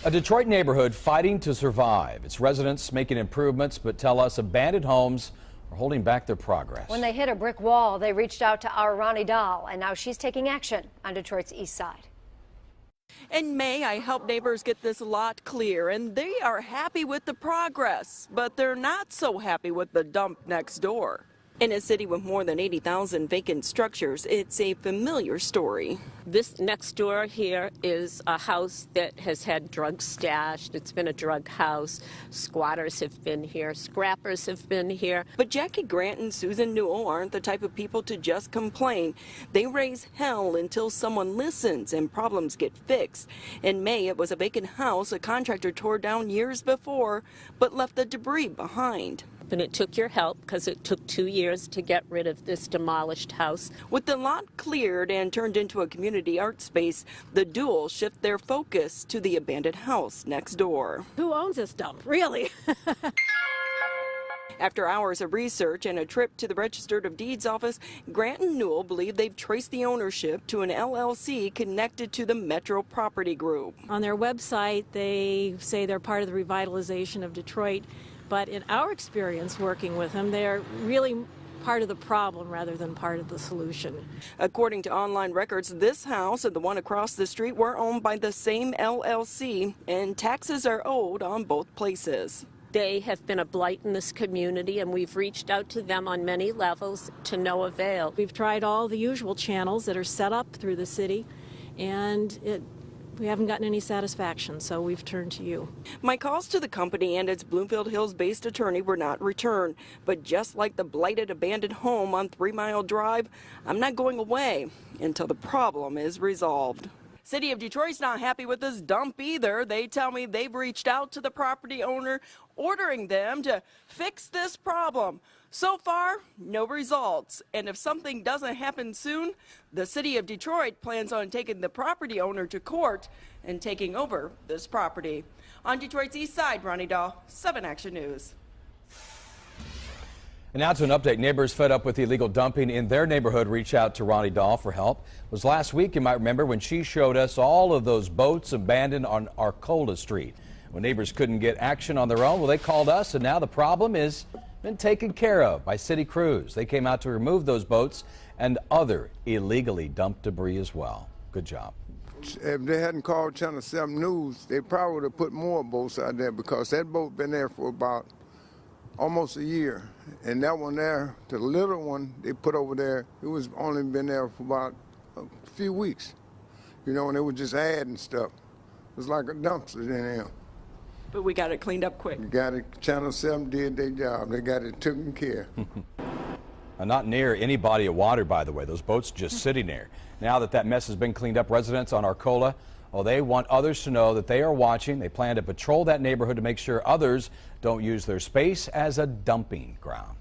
A Detroit neighborhood fighting to survive. Its residents making improvements, but tell us abandoned homes are holding back their progress. When they hit a brick wall, they reached out to our Ronnie DAHL, and now she's taking action on Detroit's east side. In May, I helped neighbors get this lot clear, and they are happy with the progress, but they're not so happy with the dump next door. In a city with more than 80,000 vacant structures, it's a familiar story. This next door here is a house that has had drugs stashed. It's been a drug house. Squatters have been here. Scrappers have been here. But Jackie Grant and Susan Newell aren't the type of people to just complain. They raise hell until someone listens and problems get fixed. In May, it was a vacant house a contractor tore down years before, but left the debris behind. And it took your help because it took 2 years to get rid of this demolished house. With the lot cleared and turned into a community art space, the duo shift their focus to the abandoned house next door. Who owns this dump, really? After hours of research and a trip to the Registered of Deeds office, Grant and Newell believe they've traced the ownership to an LLC connected to the Metro Property Group. On their website, they say they're part of the revitalization of Detroit. But in our experience working with them, they're really part of the problem rather than part of the solution. According to online records, this house and the one across the street were owned by the same LLC, and taxes are owed on both places. They have been a blight in this community, and we've reached out to them on many levels to no avail. We've tried all the usual channels that are set up through the city, and we haven't gotten any satisfaction, so we've turned to you. My calls to the company and its Bloomfield Hills-based attorney were not returned. But just like the blighted abandoned home on 3 Mile Drive, I'm not going away until the problem is resolved. City of Detroit's not happy with this dump either. They tell me they've reached out to the property owner, ordering them to fix this problem. So far, no results. And if something doesn't happen soon, the City of Detroit plans on taking the property owner to court and taking over this property. On Detroit's east side, Ronnie DAHL, 7 Action News. And now to an update. Neighbors fed up with the illegal dumping in their neighborhood reach out to Ronnie DAHL for help. It was last week, you might remember, when she showed us all of those boats abandoned on Arcola Street. When neighbors couldn't get action on their own, well, they called us, and now the problem is been taken care of by city crews. They came out to remove those boats and other illegally dumped debris as well. Good job. If they hadn't called Channel 7 News, they probably would have put more boats out there, because that boat been there for about almost a year. And that one there, the little one they put over there, it was only been there for about a few weeks. You know, and they were just adding stuff. It was like a dumpster in there. But we got it cleaned up quick. We got it. Channel 7 did their job. They got it taken care of. Not near any body of water, by the way. Those boats just sitting there. Now that mess has been cleaned up, residents on Arcola, well, they want others to know that they are watching. They plan to patrol that neighborhood to make sure others don't use their space as a dumping ground.